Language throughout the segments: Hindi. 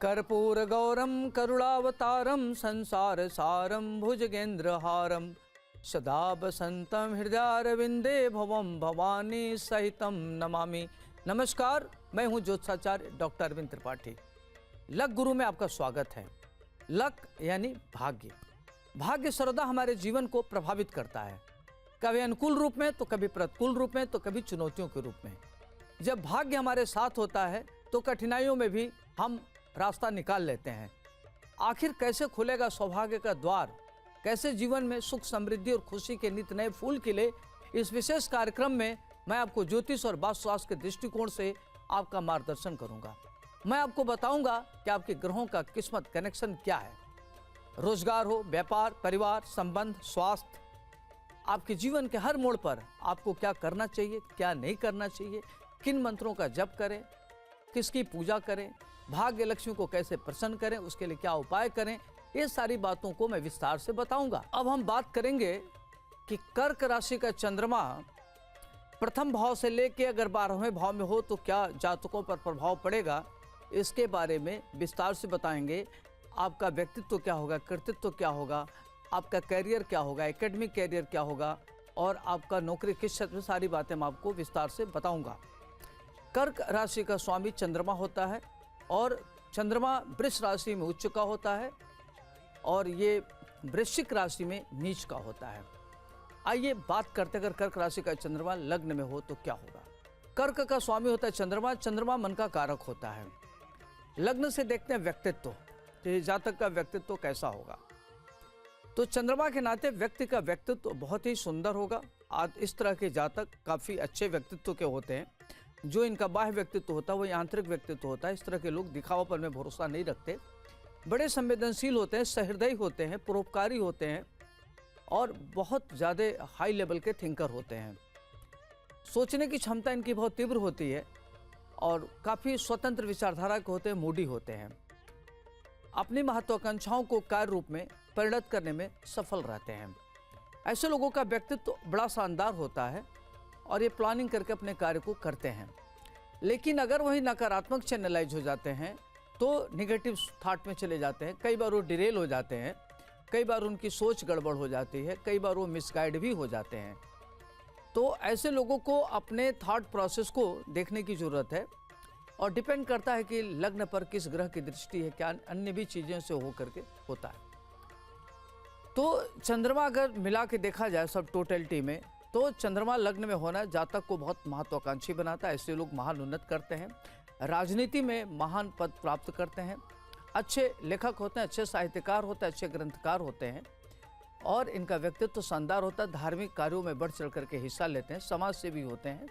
कर्पूरगौरं करुणावतारं संसारसारं भुजगेन्द्रहारं सदा वसन्तं हृदयारविन्दे भवं भवानी सहितं नमामि। नमस्कार, मैं हूं ज्योतिषाचार्य डॉक्टर अरविंद त्रिपाठी। लक गुरु में आपका स्वागत है। लक यानी भाग्य। भाग्य सर्वदा हमारे जीवन को प्रभावित करता है, कभी अनुकूल रूप में तो कभी प्रतिकूल रूप में तो कभी चुनौतियों के रूप में। जब भाग्य हमारे साथ होता है तो कठिनाइयों में भी हम रास्ता निकाल लेते हैं। आखिर कैसे खुलेगा सौभाग्य का द्वार, कैसे जीवन में सुख समृद्धि और खुशी के नित नए फूल खिले, इस विशेष कार्यक्रम में मैं आपको ज्योतिष और वास्तुशास्त्र के दृष्टिकोण से आपका मार्गदर्शन करूंगा। मैं आपको बताऊंगा कि आपके ग्रहों का किस्मत कनेक्शन क्या है। रोजगार हो, व्यापार, परिवार, संबंध, स्वास्थ्य, आपके जीवन के हर मोड़ पर आपको क्या करना चाहिए, क्या नहीं करना चाहिए, किन मंत्रों का जप करें, किसकी पूजा करें, भाग्य लक्ष्मी को कैसे प्रसन्न करें, उसके लिए क्या उपाय करें, ये सारी बातों को मैं विस्तार से बताऊंगा। अब हम बात करेंगे कि कर्क राशि का चंद्रमा प्रथम भाव से लेके अगर 12वें भाव में हो तो क्या जातकों पर प्रभाव पड़ेगा, इसके बारे में विस्तार से बताएंगे। आपका व्यक्तित्व क्या होगा, कृतित्व क्या होगा, आपका कैरियर क्या होगा, एकेडमिक कैरियर क्या होगा और आपका नौकरी किस क्षेत्र में, सारी बातें मैं आपको विस्तार से बताऊंगा। कर्क राशि का स्वामी चंद्रमा होता है और चंद्रमा वृष राशि में उच्च का होता है और ये वृश्चिक राशि में नीच का होता है। आइए बात करते हैं, अगर कर्क राशि का चंद्रमा लग्न में हो तो क्या होगा। कर्क का स्वामी होता है चंद्रमा। चंद्रमा मन का कारक होता है। लग्न से देखते हैं व्यक्तित्व, तो जातक का व्यक्तित्व कैसा होगा। तो चंद्रमा के नाते व्यक्ति का व्यक्तित्व बहुत ही सुंदर होगा। आज इस तरह के जातक काफ़ी अच्छे व्यक्तित्व के होते हैं। जो इनका बाह्य व्यक्तित्व होता है वो आंतरिक व्यक्तित्व होता है। इस तरह के लोग दिखावापन में भरोसा नहीं रखते, बड़े संवेदनशील होते हैं, सहृदयी होते हैं, परोपकारी होते हैं और बहुत ज़्यादा हाई लेवल के थिंकर होते हैं। सोचने की क्षमता इनकी बहुत तीव्र होती है और काफ़ी स्वतंत्र विचारधारा के होते हैं, मूडी होते हैं। अपनी महत्वाकांक्षाओं को कार्य रूप में परिणत करने में सफल रहते हैं। ऐसे लोगों का व्यक्तित्व बड़ा शानदार होता है और ये प्लानिंग करके अपने कार्य को करते हैं। लेकिन अगर वही नकारात्मक चैनलाइज हो जाते हैं तो निगेटिव थॉट में चले जाते हैं। कई बार वो डिरेल हो जाते हैं, कई बार उनकी सोच गड़बड़ हो जाती है, कई बार वो मिसगाइड भी हो जाते हैं। तो ऐसे लोगों को अपने थॉट प्रोसेस को देखने की ज़रूरत है और डिपेंड करता है कि लग्न पर किस ग्रह की दृष्टि है, क्या अन्य भी चीज़ों से हो करके होता है। तो चंद्रमा अगर मिला के देखा जाए सब टोटलिटी में, तो चंद्रमा लग्न में होना जातक को बहुत महत्वाकांक्षी बनाता है। ऐसे लोग महान उन्नत करते हैं, राजनीति में महान पद प्राप्त करते हैं, अच्छे लेखक होते हैं, अच्छे साहित्यकार होते हैं, अच्छे ग्रंथकार होते हैं और इनका व्यक्तित्व शानदार होता है। धार्मिक कार्यों में बढ़ चढ़ करके हिस्सा लेते हैं, समाज सेवी होते हैं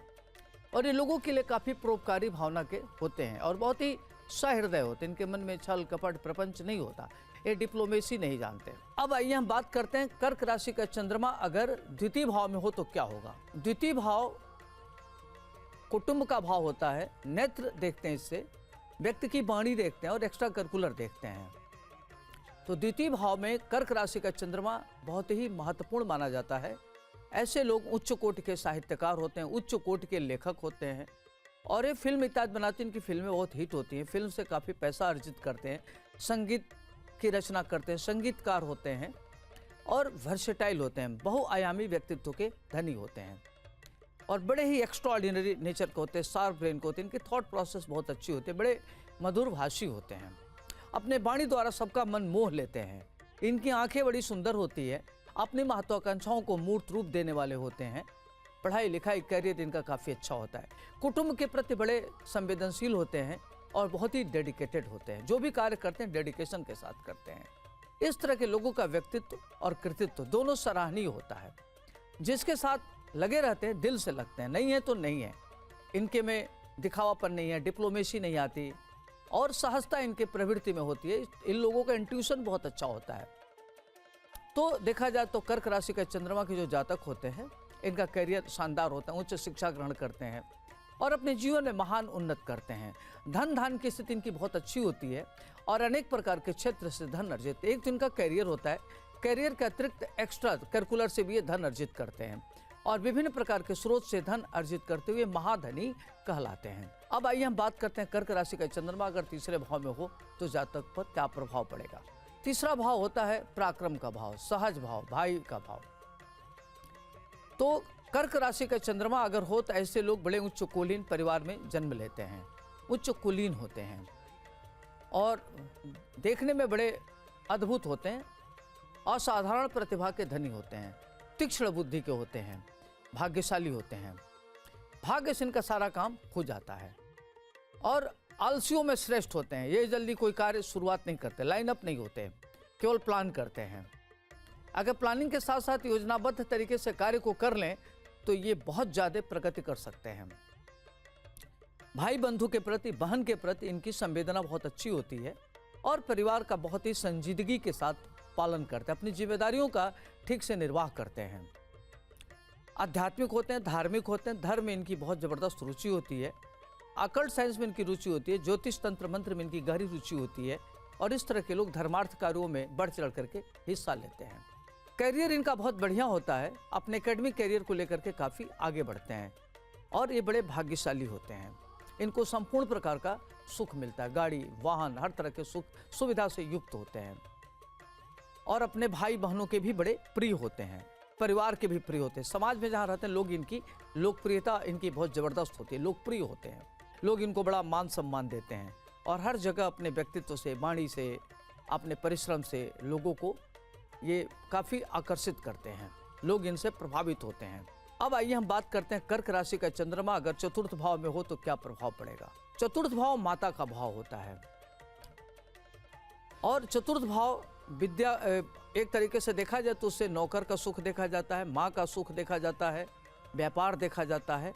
और ये लोगों के लिए काफ़ी परोपकारी भावना के होते हैं और बहुत ही सहृदय होते हैं। इनके मन में छल कपट प्रपंच नहीं होता, ये डिप्लोमेसी नहीं जानते। अब आइए हम बात करते हैं कर्क राशि का चंद्रमा अगर द्वितीय भाव में हो तो क्या होगा। द्वितीय भाव कुटुंब का भाव होता है। नेत्र देखते हैं, इससे व्यक्ति की वाणी देखते हैं और एक्स्ट्रा करिकुलर देखते हैं। तो द्वितीय भाव में कर्क राशि का चंद्रमा बहुत ही महत्वपूर्ण माना जाता है। ऐसे लोग उच्च कोटि के साहित्यकार होते हैं, उच्च कोटि के लेखक होते हैं और ये फिल्म इत्यादि बनाते हैं। इनकी फिल्में बहुत हिट होती हैं, फिल्म से काफ़ी पैसा अर्जित करते हैं, संगीत की रचना करते हैं, संगीतकार होते हैं और वर्सेटाइल होते हैं, बहुआयामी व्यक्तित्व के धनी होते हैं और बड़े ही एक्स्ट्राऑर्डिनरी नेचर के होते हैं, शार्प ब्रेन के होते हैं। इनकी थॉट प्रोसेस बहुत अच्छी होती है, बड़े मधुर भाषी होते हैं, अपने वाणी द्वारा सबका मन मोह लेते हैं। इनकी आंखें बड़ी सुंदर होती है, अपनी महत्वाकांक्षाओं को मूर्त रूप देने वाले होते हैं। पढ़ाई लिखाई कैरियर इनका काफ़ी अच्छा होता है। कुटुंब के प्रति बड़े संवेदनशील होते हैं और बहुत ही डेडिकेटेड होते हैं। जो भी कार्य करते हैं डेडिकेशन के साथ करते हैं। इस तरह के लोगों का व्यक्तित्व और कृतित्व दोनों सराहनीय होता है। जिसके साथ लगे रहते हैं दिल से लगते हैं, नहीं है तो नहीं है। इनके में दिखावापन नहीं है, डिप्लोमेसी नहीं आती और सहजता इनके प्रवृत्ति में होती है। इन लोगों का इंट्यूशन बहुत अच्छा होता है। तो देखा जाए तो कर्क राशि का चंद्रमा के जो जातक होते हैं इनका करियर शानदार होता है, उच्च शिक्षा ग्रहण करते हैं और अपने जीवन में महान उन्नत करते हैं। धन धान की स्थिति इनकी बहुत अच्छी होती है और अनेक प्रकार के क्षेत्र से धन अर्जित। एक तो इनका करियर होता है, करियर के अतिरिक्त एक्स्ट्रा करिकुलर से भी ये धन अर्जित करते हैं और विभिन्न प्रकार के स्रोत से धन अर्जित करते हुए महाधनी कहलाते हैं। अब आइए हम बात करते हैं कर्क राशि का चंद्रमा अगर तीसरे भाव में हो तो जातक पर क्या प्रभाव पड़ेगा। तीसरा भाव होता है पराक्रम का भाव, सहज भाव, भाई का भाव। तो कर्क राशि का चंद्रमा अगर हो तो ऐसे लोग बड़े उच्च कुलीन परिवार में जन्म लेते हैं, उच्च कुलीन होते हैं और देखने में बड़े अद्भुत होते हैं, असाधारण प्रतिभा के धनी होते हैं, तीक्ष्ण बुद्धि के होते हैं, भाग्यशाली होते हैं, भाग्य से इनका सारा काम हो जाता है और आलसियों में श्रेष्ठ होते हैं। ये जल्दी कोई कार्य शुरुआत नहीं करते, लाइन अप नहीं होते, केवल प्लान करते हैं। अगर प्लानिंग के साथ साथ योजनाबद्ध तरीके से कार्य को कर लें तो ये बहुत ज़्यादा प्रगति कर सकते हैं। भाई बंधु के प्रति, बहन के प्रति इनकी संवेदना बहुत अच्छी होती है और परिवार का बहुत ही संजीदगी के साथ पालन करते हैं, अपनी जिम्मेदारियों का ठीक से निर्वाह करते हैं। आध्यात्मिक होते हैं, धार्मिक होते हैं, धर्म में इनकी बहुत ज़बरदस्त रुचि होती है, अकल्ट साइंस में इनकी रुचि होती है, ज्योतिष तंत्र मंत्र में इनकी गहरी रुचि होती है और इस तरह के लोग धर्मार्थ कार्यों में बढ़ चढ़ करके हिस्सा लेते हैं। करियर इनका बहुत बढ़िया होता है, अपने एकेडमिक करियर को लेकर के काफ़ी आगे बढ़ते हैं और ये बड़े भाग्यशाली होते हैं। इनको संपूर्ण प्रकार का सुख मिलता है, गाड़ी वाहन हर तरह के सुख सुविधा से युक्त होते हैं और अपने भाई बहनों के भी बड़े प्रिय होते हैं, परिवार के भी प्रिय होते हैं। समाज में जहाँ रहते हैं लोग इनकी लोकप्रियता इनकी बहुत ज़बरदस्त होती है, लोकप्रिय होते हैं, लोग इनको बड़ा मान सम्मान देते हैं और हर जगह अपने व्यक्तित्व से, वाणी से, अपने परिश्रम से लोगों को ये काफ़ी आकर्षित करते हैं, लोग इनसे प्रभावित होते हैं। अब आइए हम बात करते हैं कर्क राशि का चंद्रमा अगर चतुर्थ भाव में हो तो क्या प्रभाव पड़ेगा। चतुर्थ भाव माता का भाव होता है और चतुर्थ भाव विद्या, एक तरीके से देखा जाए तो उससे नौकर का सुख देखा जाता है, माँ का सुख देखा जाता है, व्यापार देखा जाता है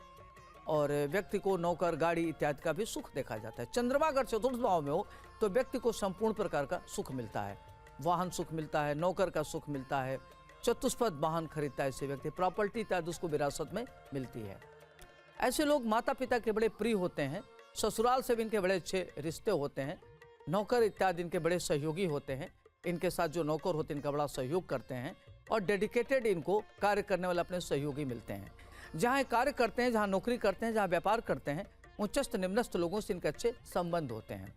और व्यक्ति को नौकर गाड़ी इत्यादि का भी सुख देखा जाता है। चंद्रमा अगर चतुर्थ भाव में हो तो व्यक्ति को संपूर्ण प्रकार का सुख मिलता है, वाहन सुख मिलता है, नौकर का सुख मिलता है, चतुष्पद वाहन खरीदता है ऐसे व्यक्ति, प्रॉपर्टी इत्यादि उसको विरासत में मिलती है। ऐसे लोग माता पिता के बड़े प्रिय होते हैं, ससुराल से भी इनके बड़े अच्छे रिश्ते होते हैं, नौकर इत्यादि इनके बड़े सहयोगी होते हैं, इनके साथ जो नौकर होते हैं इनका बड़ा सहयोग करते हैं और डेडिकेटेड इनको कार्य करने वाले अपने सहयोगी मिलते हैं। जहाँ कार्य करते हैं, जहाँ नौकरी करते हैं, जहाँ व्यापार करते हैं, उच्चस्थ निम्नस्थ लोगों से इनके अच्छे संबंध होते हैं।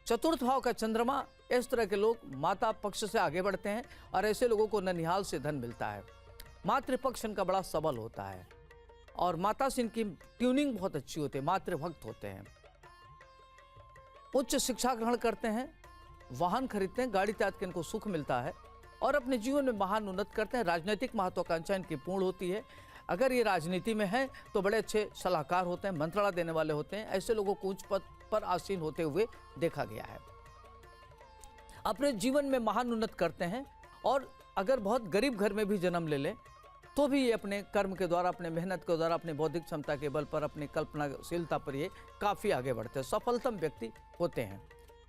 चतुर्थ भाव का चंद्रमा, इस तरह के लोग माता पक्ष से आगे बढ़ते हैं और ऐसे लोगों को ननिहाल से धन मिलता है। मातृपक्ष इनका बड़ा सबल होता है और माता से इनकी ट्यूनिंग बहुत अच्छी होती है, मातृभक्त होते हैं। उच्च शिक्षा ग्रहण करते हैं, वाहन खरीदते हैं, गाड़ी इत्यादि के इनको सुख मिलता है और अपने जीवन में महान उन्नत करते हैं। राजनीतिक महत्वाकांक्षा इनकी पूर्ण होती है। अगर ये राजनीति में है तो बड़े अच्छे सलाहकार होते हैं, मंत्रणा देने वाले होते हैं। ऐसे लोगों को उच्च पद पर आसीन होते हुए देखा गया है। अपने जीवन में महान उन्नत करते हैं और अगर बहुत गरीब घर में भी जन्म ले लें तो भी ये अपने कर्म के द्वारा, अपने मेहनत के द्वारा, अपने बौद्धिक क्षमता के बल पर, अपनी कल्पनाशीलता पर ये काफ़ी आगे बढ़ते हैं, सफलतम व्यक्ति होते हैं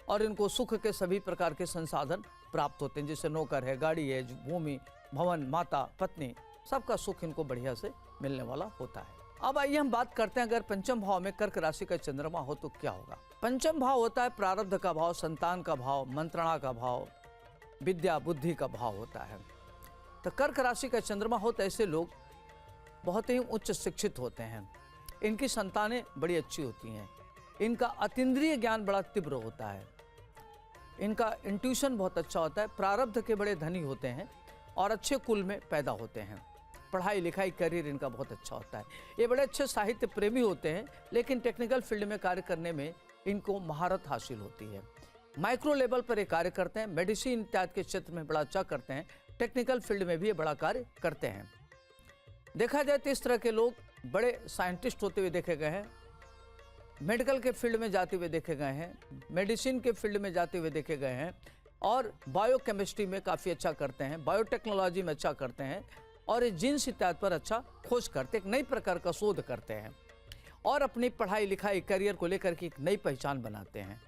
और इनको सुख के सभी प्रकार के संसाधन प्राप्त होते हैं, जैसे नौकर है, गाड़ी है, भूमि, भवन, माता, पत्नी, सबका सुख इनको बढ़िया से मिलने वाला होता है। अब आइए हम बात करते हैं अगर पंचम भाव में कर्क राशि का चंद्रमा हो तो क्या होगा। पंचम भाव होता है प्रारब्ध का भाव, संतान का भाव, मंत्रणा का भाव, विद्या बुद्धि का भाव होता है। तो कर्क राशि का चंद्रमा हो तो ऐसे लोग बहुत ही उच्च शिक्षित होते हैं, इनकी संतानें बड़ी अच्छी होती हैं, इनका अतीन्द्रिय ज्ञान बड़ा तीव्र होता है, इनका इंट्यूशन बहुत अच्छा होता है, प्रारब्ध के बड़े धनी होते हैं और अच्छे कुल में पैदा होते हैं। पढ़ाई लिखाई करियर इनका बहुत अच्छा होता है। ये बड़े अच्छे साहित्य प्रेमी होते हैं लेकिन टेक्निकल फील्ड में कार्य करने में इनको महारत हासिल होती है। माइक्रो लेवल पर ये कार्य करते हैं, मेडिसिन इत्यादि के क्षेत्र में बड़ा अच्छा करते हैं, टेक्निकल फील्ड में भी ये बड़ा कार्य करते हैं। देखा जाए तो इस तरह के लोग बड़े साइंटिस्ट होते हुए देखे गए हैं, मेडिकल के फील्ड में जाते हुए देखे गए हैं, मेडिसिन के फील्ड में जाते हुए देखे गए हैं और बायोकेमिस्ट्री में काफ़ी अच्छा करते हैं, बायोटेक्नोलॉजी में अच्छा करते हैं और जीन्स इत्यादि पर अच्छा खोज करते, एक नई प्रकार का शोध करते हैं और अपनी पढ़ाई लिखाई करियर को लेकर के एक नई पहचान बनाते हैं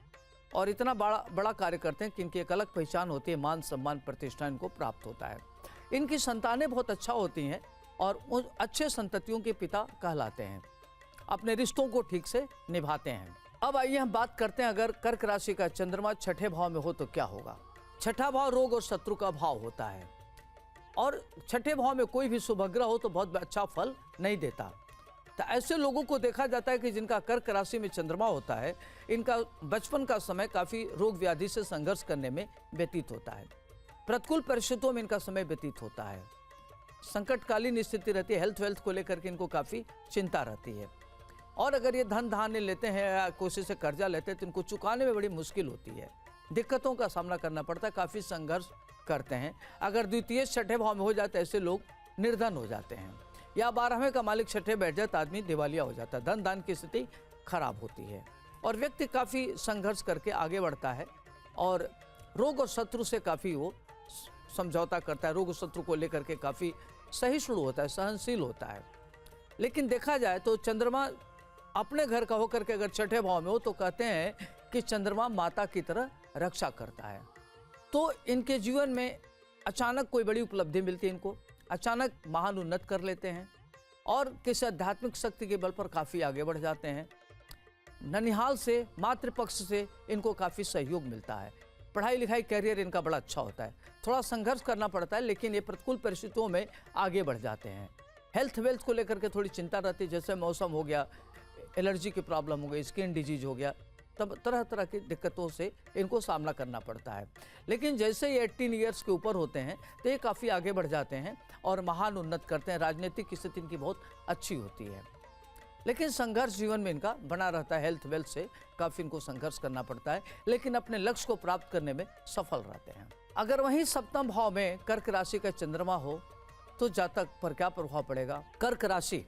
और इतना बड़ा कार्य करते हैं कि इनकी एक अलग पहचान होती है, मान सम्मान प्रतिष्ठा इनको प्राप्त होता है। इनकी संतानें बहुत अच्छा होती हैं और उन अच्छे संततियों के पिता कहलाते हैं, अपने रिश्तों को ठीक से निभाते हैं। अब आइए हम बात करते हैं अगर कर्क राशि का चंद्रमा छठे भाव में हो तो क्या होगा। छठा भाव रोग और शत्रु का भाव होता है और छठे भाव में कोई भी शुभ ग्रह हो तो बहुत अच्छा फल नहीं देता। तो ऐसे लोगों को देखा जाता है कि जिनका कर्क राशि में चंद्रमा होता है, इनका बचपन का समय काफ़ी रोग व्याधि से संघर्ष करने में व्यतीत होता है। प्रतिकूल परिस्थितियों में इनका समय व्यतीत होता है। संकटकालीन स्थिति रहती है, हेल्थ वेल्थ को लेकर के इनको काफ़ी चिंता रहती है। और अगर ये धन धान्य लेते हैं या कोई से कर्जा लेते हैं तो इनको चुकाने में बड़ी मुश्किल होती है, दिक्कतों का सामना करना पड़ता है, काफ़ी संघर्ष करते हैं। अगर द्वितीय छठे भाव में हो जाते ऐसे लोग निर्धन हो जाते हैं, या 12वें का मालिक छठे बैठ जाए तो आदमी दिवालिया हो जाता है, धन दान की स्थिति खराब होती है और व्यक्ति काफ़ी संघर्ष करके आगे बढ़ता है और रोग और शत्रु से काफ़ी वो समझौता करता है, रोग और शत्रु को लेकर के काफ़ी सहिष्णु होता है, सहनशील होता है। लेकिन देखा जाए तो चंद्रमा अपने घर का होकर के अगर छठे भाव में हो तो कहते हैं कि चंद्रमा माता की तरह रक्षा करता है। तो इनके जीवन में अचानक कोई बड़ी उपलब्धि मिलती है, इनको अचानक महान उन्नत कर लेते हैं और किसी आध्यात्मिक शक्ति के बल पर काफ़ी आगे बढ़ जाते हैं। ननिहाल से, मातृपक्ष से इनको काफ़ी सहयोग मिलता है। पढ़ाई लिखाई कैरियर इनका बड़ा अच्छा होता है। थोड़ा संघर्ष करना पड़ता है लेकिन ये प्रतिकूल परिस्थितियों में आगे बढ़ जाते हैं। हेल्थ वेल्थ को लेकर के थोड़ी चिंता रहती है, जैसे मौसम हो गया, एलर्जी की प्रॉब्लम हो गई, स्किन डिजीज हो गया, तब तरह तरह की दिक्कतों से इनको सामना करना पड़ता है। लेकिन जैसे ये 18 ईयर्स के ऊपर होते हैं तो ये काफ़ी आगे बढ़ जाते हैं और महान उन्नत करते हैं। राजनीतिक स्थिति इनकी बहुत अच्छी होती है, लेकिन संघर्ष जीवन में इनका बना रहता है। हेल्थ वेल्थ से काफ़ी इनको संघर्ष करना पड़ता है, लेकिन अपने लक्ष्य को प्राप्त करने में सफल रहते हैं। अगर वहीं सप्तम भाव में कर्क राशि का चंद्रमा हो तो जातक पर क्या प्रभाव पड़ेगा। कर्क राशि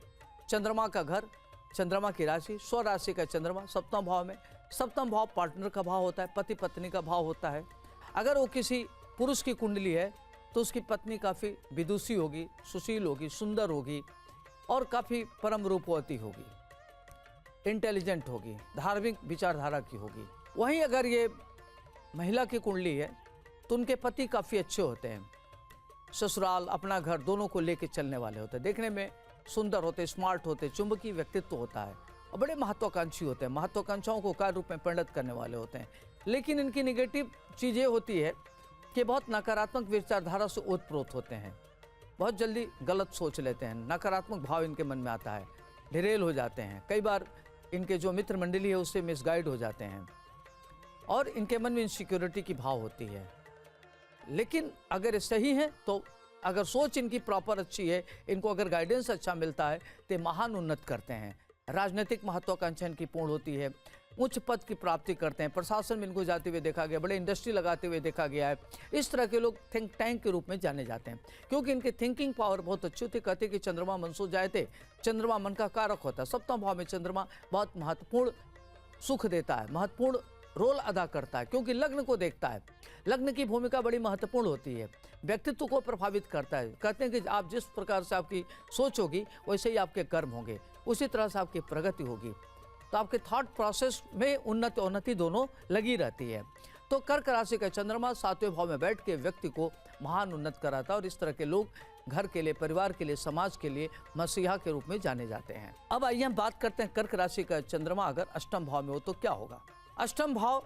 चंद्रमा का घर, चंद्रमा की राशि, स्व राशि का चंद्रमा सप्तम भाव में। सप्तम भाव पार्टनर का भाव होता है, पति पत्नी का भाव होता है। अगर वो किसी पुरुष की कुंडली है तो उसकी पत्नी काफ़ी विदुषी होगी, सुशील होगी, सुंदर होगी और काफ़ी परम रूपवती होगी, इंटेलिजेंट होगी, धार्मिक विचारधारा की होगी। वहीं अगर ये महिला की कुंडली है तो उनके पति काफ़ी अच्छे होते हैं, ससुराल अपना घर दोनों को लेके चलने वाले होते हैं, देखने में सुंदर होते, स्मार्ट होते, चुंबकीय व्यक्तित्व होता है और बड़े महत्वाकांक्षी होते हैं, महत्वाकांक्षाओं को कार्य रूप में परिणत करने वाले होते हैं। लेकिन इनकी निगेटिव चीज़ें होती है कि बहुत नकारात्मक विचारधारा से ओतप्रोत होते हैं, बहुत जल्दी गलत सोच लेते हैं, नकारात्मक भाव इनके मन में आता है, ढिरेल हो जाते हैं। कई बार इनके जो मित्र मंडली है उससे मिसगाइड हो जाते हैं और इनके मन में इनसिक्योरिटी की भाव होती है। लेकिन अगर ये सही है तो अगर सोच इनकी प्रॉपर अच्छी है, इनको अगर गाइडेंस अच्छा मिलता है तो महान उन्नत करते हैं। राजनीतिक महत्वाकांक्षा इनकी पूर्ण होती है, उच्च पद की प्राप्ति करते हैं, प्रशासन में इनको जाते हुए देखा गया, बड़े इंडस्ट्री लगाते हुए देखा गया है। इस तरह के लोग थिंक टैंक के रूप में जाने जाते हैं क्योंकि इनकी थिंकिंग पावर बहुत अच्छी होती है। कहते हैं कि चंद्रमा मनसो जाए थे, चंद्रमा मन का कारक होता है। सप्तम भाव में चंद्रमा बहुत महत्वपूर्ण सुख देता है, महत्वपूर्ण रोल अदा करता है क्योंकि लग्न को देखता है। लग्न की भूमिका बड़ी महत्वपूर्ण होती है, व्यक्तित्व को प्रभावित करता है। कहते हैं कि आप जिस प्रकार से आपकी सोच होगी वैसे ही आपके कर्म होंगे, उसी तरह से आपकी प्रगति होगी। तो आपके थॉट प्रोसेस में उन्नति अवनति दोनों लगी रहती है। तो कर्क राशि का चंद्रमा 7वें भाव में बैठ के व्यक्ति को महान उन्नत कराता है और इस तरह के लोग घर के लिए, परिवार के लिए, समाज के लिए मसीहा के रूप में जाने जाते हैं। अब आइए हम बात करते हैं कर्क राशि का चंद्रमा अगर अष्टम भाव में हो तो क्या होगा। अष्टम भाव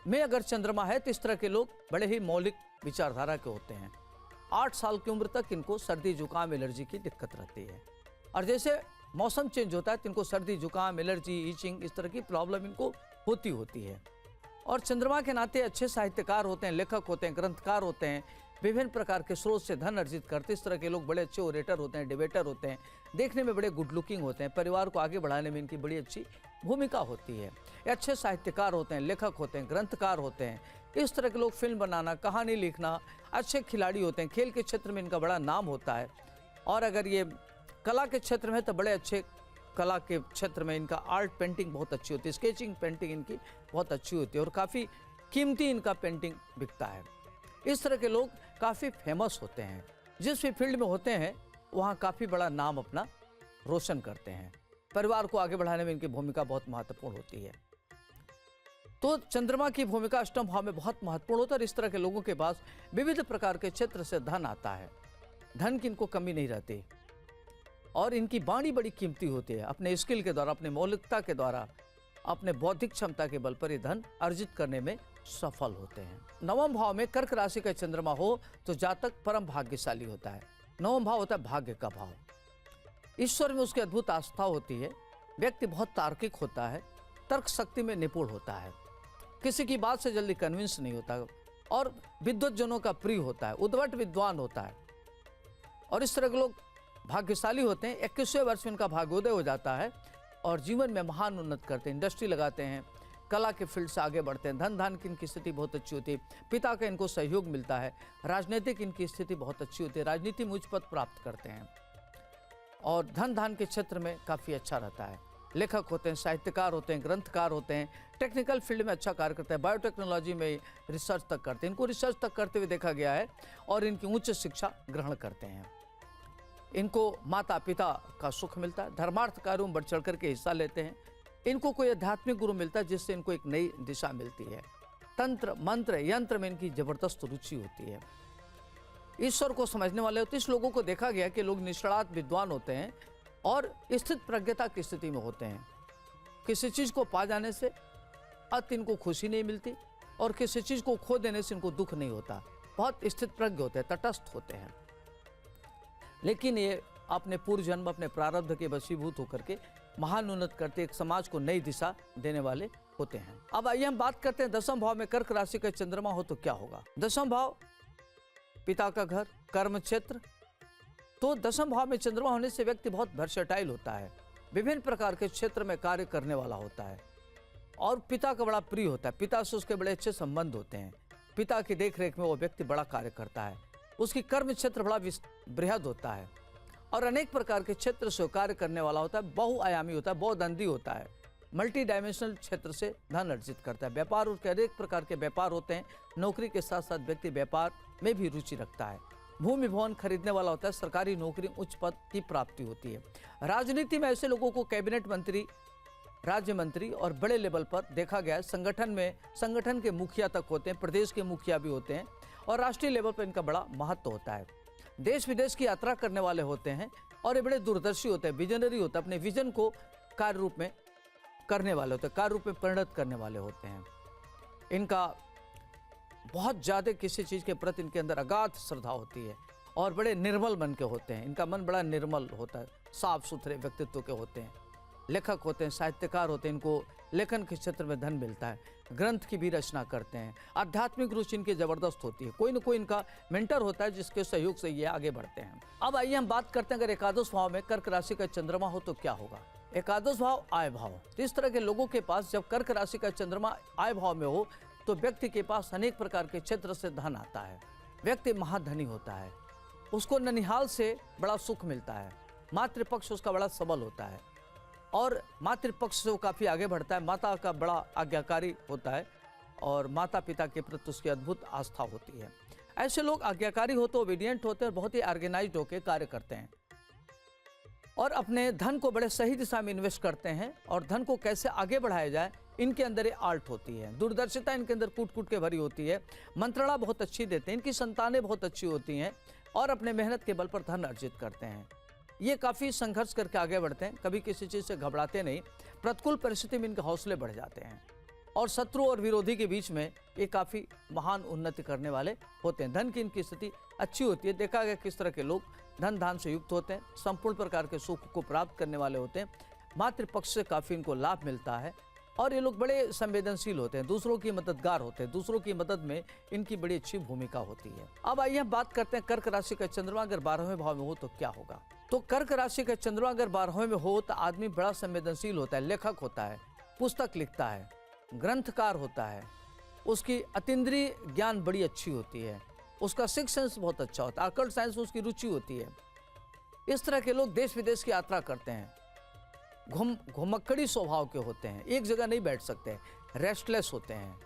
में अगर चंद्रमा है तो इस तरह के लोग बड़े ही मौलिक विचारधारा के होते हैं। 8 साल की उम्र तक इनको सर्दी जुकाम एलर्जी की दिक्कत रहती है और जैसे मौसम चेंज होता है तो इनको सर्दी जुकाम एलर्जी ईचिंग इस तरह की प्रॉब्लम इनको होती है। और चंद्रमा के नाते अच्छे साहित्यकार होते हैं, लेखक होते हैं, ग्रंथकार होते हैं, विभिन्न प्रकार के स्रोत से धन अर्जित करते। इस तरह के लोग बड़े अच्छे ओरेटर होते हैं, डिबेटर होते हैं, देखने में बड़े गुड लुकिंग होते हैं, परिवार को आगे बढ़ाने में इनकी बड़ी अच्छी भूमिका होती है। ये अच्छे साहित्यकार होते हैं, लेखक होते हैं, ग्रंथकार होते हैं। इस तरह के लोग फिल्म बनाना, कहानी लिखना, अच्छे खिलाड़ी होते हैं। खेल के क्षेत्र में इनका बड़ा नाम होता है और अगर ये कला के क्षेत्र में तो बड़े अच्छे कला के क्षेत्र में इनका आर्ट पेंटिंग बहुत अच्छी होती है, स्केचिंग पेंटिंग इनकी बहुत अच्छी होती है और काफ़ी कीमती इनका पेंटिंग बिकता है। इस तरह के लोग काफ़ी फेमस होते हैं, जिस भी फील्ड में होते हैं वहाँ काफ़ी बड़ा नाम अपना रोशन करते हैं। परिवार को आगे बढ़ाने में इनकी भूमिका बहुत महत्वपूर्ण होती है। तो चंद्रमा की भूमिका अष्टम भाव में बहुत महत्वपूर्ण होता है और इस तरह के लोगों के पास विविध प्रकार के क्षेत्र से धन आता है, धन की इनको कमी नहीं रहती और इनकी वाणी बड़ी कीमती होती है। अपने स्किल के द्वारा, अपने मौलिकता के द्वारा, अपने बौद्धिक क्षमता के बल पर ये धन अर्जित करने में सफल होते हैं। नवम भाव में कर्क राशि का चंद्रमा हो तो जातक परम भाग्यशाली होता है। नवम भाव होता है भाग्य का भाव। ईश्वर में उसकी अद्भुत आस्था होती है। व्यक्ति बहुत तार्किक होता है, तर्क शक्ति में निपुण होता है, किसी की बात से जल्दी कन्विंस नहीं होता और विद्वत जनों का प्रिय होता है, उद्भट विद्वान होता है। और इस तरह के लोग भाग्यशाली होते हैं। 21वें वर्ष में इनका भाग्योदय हो जाता है और जीवन में महान उन्नत करते हैं, इंडस्ट्री लगाते हैं, कला के फील्ड से आगे बढ़ते हैं, धन धान की इनकी स्थिति बहुत अच्छी होती है, पिता का इनको सहयोग मिलता है, राजनीतिक इनकी स्थिति बहुत अच्छी होती है, राजनीति में उच्च पद प्राप्त करते हैं और धन धान के क्षेत्र में काफ़ी अच्छा रहता है। लेखक होते हैं, साहित्यकार होते हैं, ग्रंथकार होते हैं, टेक्निकल फील्ड में अच्छा कार्य करते हैं, बायोटेक्नोलॉजी में रिसर्च तक करते हैं, इनको रिसर्च तक करते हुए देखा गया है और इनकी उच्च शिक्षा ग्रहण करते हैं। इनको माता पिता का सुख मिलता है, धर्मार्थ कार्यों में बढ़ चढ़ करके हिस्सा लेते हैं। इनको कोई आध्यात्मिक गुरु मिलता है जिससे इनको एक नई दिशा मिलती है। तंत्र मंत्र यंत्र में इनकी जबरदस्त रुचि होती है। ईश्वर को समझने वाले होते हैं। इस लोगों को देखा गया कि लोग निष्णात विद्वान होते हैं और स्थित प्रज्ञता की स्थिति में होते हैं। किसी चीज़ को पा जाने से अत इनको खुशी नहीं मिलती और किसी चीज़ को खो देने से इनको दुख नहीं होता। बहुत स्थित प्रज्ञ होते हैं, तटस्थ होते हैं। लेकिन ये अपने पूर्व जन्म अपने प्रारब्ध के वशीभूत होकर के महान उन्नत करते एक समाज को नई दिशा देने वाले होते हैं। अब आइए हम बात करते हैं दसम भाव में कर्क राशि का चंद्रमा हो तो क्या होगा। दसम भाव पिता का घर, कर्म क्षेत्र। तो दसम भाव में चंद्रमा होने से व्यक्ति बहुत वर्सेटाइल होता है, विभिन्न प्रकार के क्षेत्र में कार्य करने वाला होता है और पिता का बड़ा प्रिय होता है। पिता से उसके बड़े अच्छे संबंध होते हैं। पिता की देखरेख में वो व्यक्ति बड़ा कार्य करता है। उसकी कर्म क्षेत्र बड़ा बृहद होता है और अनेक प्रकार के क्षेत्र से कार्य करने वाला होता है, बहुआयामी होता है, बहुदंडी होता है, मल्टी डायमेंशनल क्षेत्र से धन अर्जित करता है। व्यापार उसके अनेक प्रकार के व्यापार होते हैं। नौकरी के साथ साथ व्यक्ति व्यापार में भी रुचि रखता है। भूमि भवन खरीदने वाला होता है। सरकारी नौकरी, उच्च पद की प्राप्ति होती है। राजनीति में ऐसे लोगों को कैबिनेट मंत्री, राज्य मंत्री और बड़े लेवल पर देखा गया है। संगठन में संगठन के मुखिया तक होते हैं, प्रदेश के मुखिया भी होते हैं और राष्ट्रीय लेवल पर इनका बड़ा महत्व होता है। देश विदेश की यात्रा करने वाले होते हैं और ये बड़े दूरदर्शी होते हैं, विजनरी होते हैं। अपने विजन को कार्य रूप में करने वाले होते हैं, कार्य रूप में परिणत करने वाले होते हैं। इनका बहुत ज़्यादा किसी चीज़ के प्रति इनके अंदर अगाध श्रद्धा होती है और बड़े निर्मल मन के होते हैं। इनका मन बड़ा निर्मल होता है, साफ सुथरे व्यक्तित्व के होते हैं। लेखक होते हैं, साहित्यकार होते हैं, इनको लेखन के क्षेत्र में धन मिलता है। ग्रंथ की भी रचना करते हैं। आध्यात्मिक रुचि इनकी जबरदस्त होती है। कोई न कोई इनका मेंटर होता है जिसके सहयोग से ये आगे बढ़ते हैं। अब आइए हम बात करते हैं अगर एकादश भाव में कर्क राशि का चंद्रमा हो तो क्या होगा। एकादश भाव आय भाव। तो इस तरह के लोगों के पास जब कर्क राशि का चंद्रमा आय भाव में हो तो व्यक्ति के पास अनेक प्रकार के क्षेत्र से धन आता है। व्यक्ति महाधनी होता है। उसको ननिहाल से बड़ा सुख मिलता है। मातृपक्ष उसका बड़ा सबल होता है और मातृपक्ष से वो काफ़ी आगे बढ़ता है। माता का बड़ा आज्ञाकारी होता है और माता पिता के प्रति उसकी अद्भुत आस्था होती है। ऐसे लोग आज्ञाकारी होते, ओबीडियंट होते हैं और बहुत ही ऑर्गेनाइज्ड होकर कार्य करते हैं और अपने धन को बड़े सही दिशा में इन्वेस्ट करते हैं और धन को कैसे आगे बढ़ाया जाए इनके अंदर ये आर्ट होती है। दूरदर्शिता इनके अंदर कूट कूट के भरी होती है। मंत्रणा बहुत अच्छी देते हैं। इनकी संतानें बहुत अच्छी होती हैं और अपने मेहनत के बल पर धन अर्जित करते हैं। ये काफ़ी संघर्ष करके आगे बढ़ते हैं, कभी किसी चीज़ से घबराते नहीं। प्रतिकूल परिस्थिति में इनके हौसले बढ़ जाते हैं और शत्रु और विरोधी के बीच में ये काफ़ी महान उन्नति करने वाले होते हैं। धन की इनकी स्थिति अच्छी होती है। देखा गया किस तरह के लोग धन धान से युक्त होते हैं, संपूर्ण प्रकार के सुख को प्राप्त करने वाले होते हैं। मातृपक्ष से काफ़ी इनको लाभ मिलता है और ये लोग बड़े संवेदनशील होते हैं, दूसरों की मददगार होते हैं। दूसरों की मदद में इनकी बड़ी अच्छी भूमिका होती है। अब आइए हम बात करते हैं कर्क राशि का चंद्रमा अगर 12वें भाव में हो तो क्या होगा। तो कर्क राशि का चंद्रमा अगर 12वें में हो तो आदमी बड़ा संवेदनशील होता है, लेखक होता है, पुस्तक लिखता है, ग्रंथकार होता है। उसकी अतीन्द्रिय ज्ञान बड़ी अच्छी होती है। उसका सिक्स सेंस बहुत अच्छा होता है। अकल्ट साइंस में उसकी रुचि होती है। इस तरह के लोग देश विदेश की यात्रा करते हैं। घुमक्कड़ी स्वभाव के होते हैं, एक जगह नहीं बैठ सकते, रेस्टलेस होते हैं।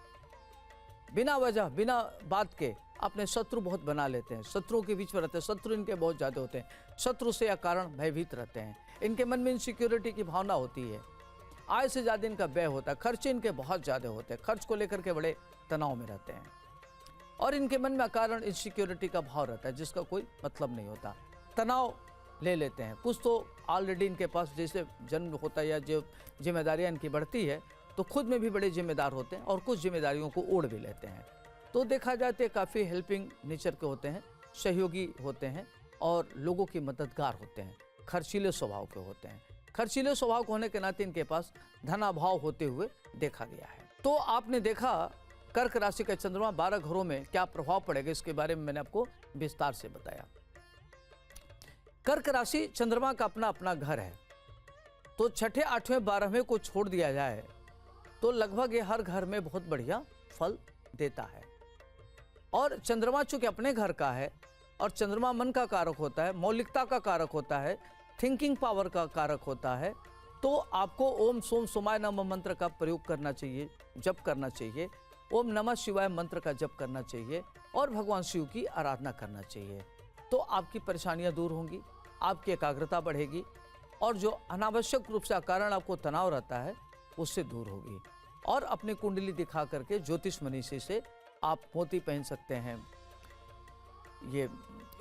बिना वजह बिना बात के अपने शत्रु बहुत बना लेते हैं। शत्रुओं के बीच में रहते हैं। शत्रु इनके बहुत ज़्यादा होते हैं। शत्रु से या कारण भयभीत रहते हैं। इनके मन में इनसिक्योरिटी की भावना होती है। आय से ज़्यादा इनका व्यय होता है। खर्चे इनके बहुत ज़्यादा होते हैं। खर्च को लेकर के बड़े तनाव में रहते हैं और इनके मन में कारण इनसिक्योरिटी का भाव रहता है जिसका कोई मतलब नहीं होता। तनाव ले लेते हैं। कुछ तो ऑलरेडी इनके पास जैसे जन्म होता है या जो जिम्मेदारियाँ इनकी बढ़ती है तो खुद में भी बड़े जिम्मेदार होते हैं और कुछ जिम्मेदारियों को ओढ़ भी लेते हैं। तो देखा जाए तो काफ़ी हेल्पिंग नेचर के होते हैं, सहयोगी होते हैं और लोगों की मददगार होते हैं। खर्चीले स्वभाव के होते हैं। खर्चीले स्वभाव के होने के नाते इनके पास धनाभाव होते हुए देखा गया है। तो आपने देखा कर्क राशि का चंद्रमा 12 घरों में क्या प्रभाव पड़ेगा, इसके बारे में मैंने आपको विस्तार से बताया। कर्क राशि चंद्रमा का अपना अपना घर है, तो छठे, 8वें, 12वें को छोड़ दिया जाए तो लगभग ये हर घर में बहुत बढ़िया फल देता है। और चंद्रमा चूंकि अपने घर का है और चंद्रमा मन का कारक होता है, मौलिकता का कारक होता है, थिंकिंग पावर का कारक होता है, तो आपको ओम सोम सोमाय नमः मंत्र का प्रयोग करना चाहिए, जप करना चाहिए। ओम नमः शिवाय मंत्र का जप करना चाहिए और भगवान शिव की आराधना करना चाहिए। तो आपकी परेशानियां दूर होंगी, आपकी एकाग्रता बढ़ेगी और जो अनावश्यक रूप से कारण आपको तनाव रहता है उससे दूर होगी। और अपनी कुंडली दिखा करके ज्योतिष मनीषी से आप मोती पहन सकते हैं, ये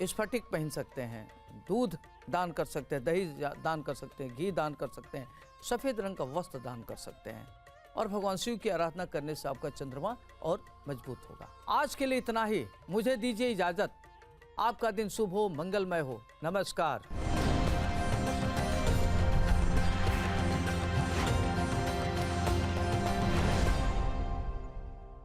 स्फटिक पहन सकते हैं, दूध दान कर सकते हैं, दही दान कर सकते हैं, घी दान कर सकते हैं, सफ़ेद रंग का वस्त्र दान कर सकते हैं और भगवान शिव की आराधना करने से आपका चंद्रमा और मजबूत होगा। आज के लिए इतना ही, मुझे दीजिए इजाज़त। आपका दिन शुभ हो, मंगलमय हो। नमस्कार।